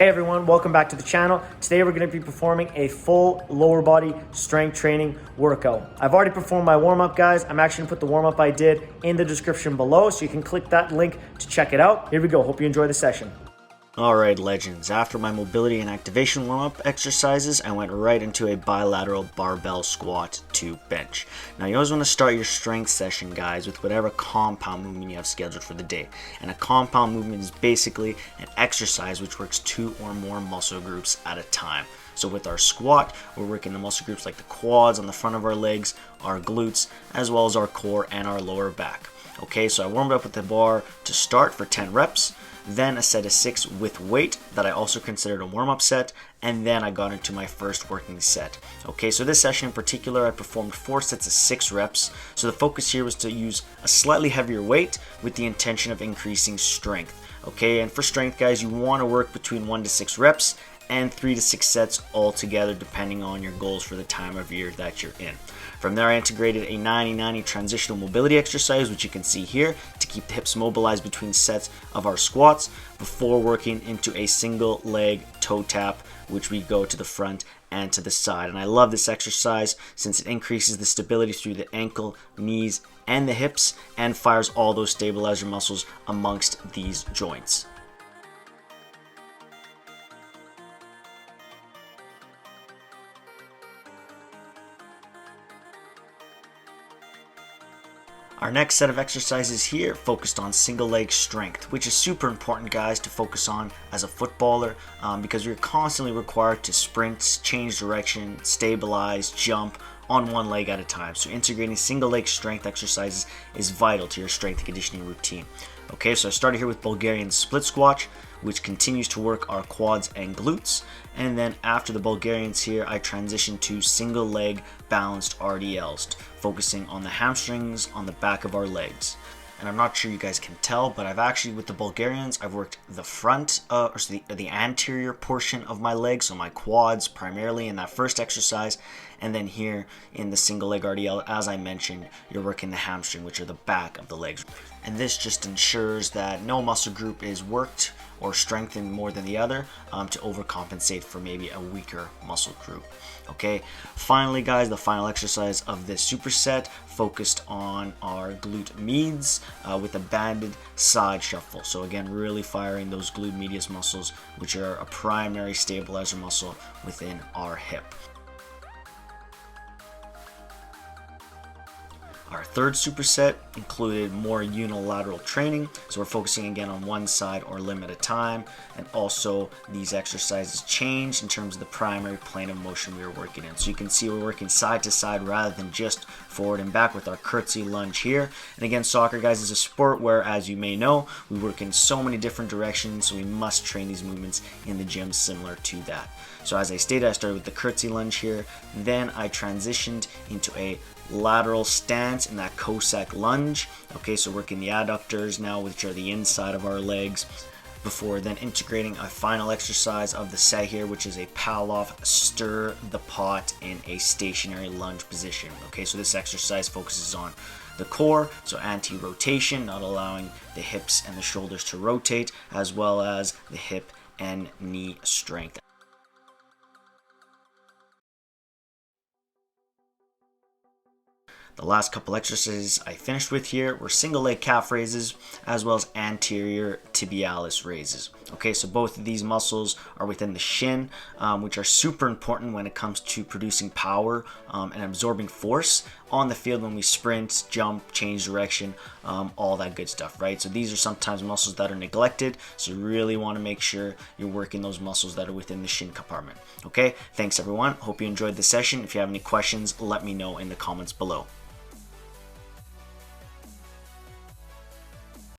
Hey everyone, welcome back to the channel. Today we're going to be performing a full lower body strength training workout. I've already performed my warm-up, guys. I'm actually going to put the warm-up I did in the description below, so you can click that link to check it out. Here we go. Hope you enjoy the session. Alright legends, after my mobility and activation warm-up exercises, I went right into a bilateral barbell squat to bench. Now you always want to start your strength session, guys, with whatever compound movement you have scheduled for the day. And a compound movement is basically an exercise which works 2 or more muscle groups at a time. So with our squat, we're working the muscle groups like the quads on the front of our legs, our glutes, as well as our core and our lower back. Okay, so I warmed up with the bar to start for 10 reps. Then a set of 6 with weight that I also considered a warm-up set, and then I got into my first working set. Okay, so this session in particular, I performed 4 sets of 6 reps. So the focus here was to use a slightly heavier weight with the intention of increasing strength. Okay, and for strength, guys, you want to work between 1 to 6 reps and 3 to 6 sets altogether, depending on your goals for the time of year that you're in. From there, I integrated a 90-90 transitional mobility exercise, which you can see here, to keep the hips mobilized between sets of our squats before working into a single leg toe tap, which we go to the front and to the side. And I love this exercise since it increases the stability through the ankle, knees, and the hips, and fires all those stabilizer muscles amongst these joints. Our next set of exercises here focused on single leg strength, which is super important, guys, to focus on as a footballer because you're constantly required to sprint, change direction, stabilize, jump on one leg at a time. So integrating single leg strength exercises is vital to your strength and conditioning routine. Okay, so I started here with Bulgarian Split Squat, which continues to work our quads and glutes. And then after the Bulgarians here, I transitioned to single leg balanced RDLs, focusing on the hamstrings on the back of our legs. And I'm not sure you guys can tell, but I've actually, with the Bulgarians, I've worked the front, the anterior portion of my legs, so my quads primarily in that first exercise. And then here in the single leg RDL, as I mentioned, you're working the hamstring, which are the back of the legs. And this just ensures that no muscle group is worked or strengthened more than the other to overcompensate for maybe a weaker muscle group. Okay, finally, guys, the final exercise of this superset focused on our glute medius with a banded side shuffle. So again, really firing those glute medius muscles, which are a primary stabilizer muscle within our hip. Our third superset included more unilateral training, so we're focusing again on one side or limb at a time, and also these exercises changed in terms of the primary plane of motion we were working in. So you can see we're working side to side rather than just forward and back with our Curtsy Lunge here. And again, soccer, guys, is a sport where, as you may know, we work in so many different directions, so we must train these movements in the gym similar to that. So as I stated, I started with the Curtsy Lunge here, then I transitioned into a lateral stance in that Cossack lunge. Okay, so working the adductors now, which are the inside of our legs, before then integrating a final exercise of the set here, which is a Palloff Stir the pot in a stationary lunge position. Okay, so this exercise focuses on the core, so anti-rotation, not allowing the hips and the shoulders to rotate, as well as the hip and knee strength. The last couple exercises I finished with here were single leg calf raises as well as anterior tibialis raises. Okay, so both of these muscles are within the shin, which are super important when it comes to producing power and absorbing force on the field when we sprint, jump, change direction, all that good stuff, right? So these are sometimes muscles that are neglected, so you really want to make sure you're working those muscles that are within the shin compartment. Okay, thanks everyone. Hope you enjoyed the session. If you have any questions, let me know in the comments below.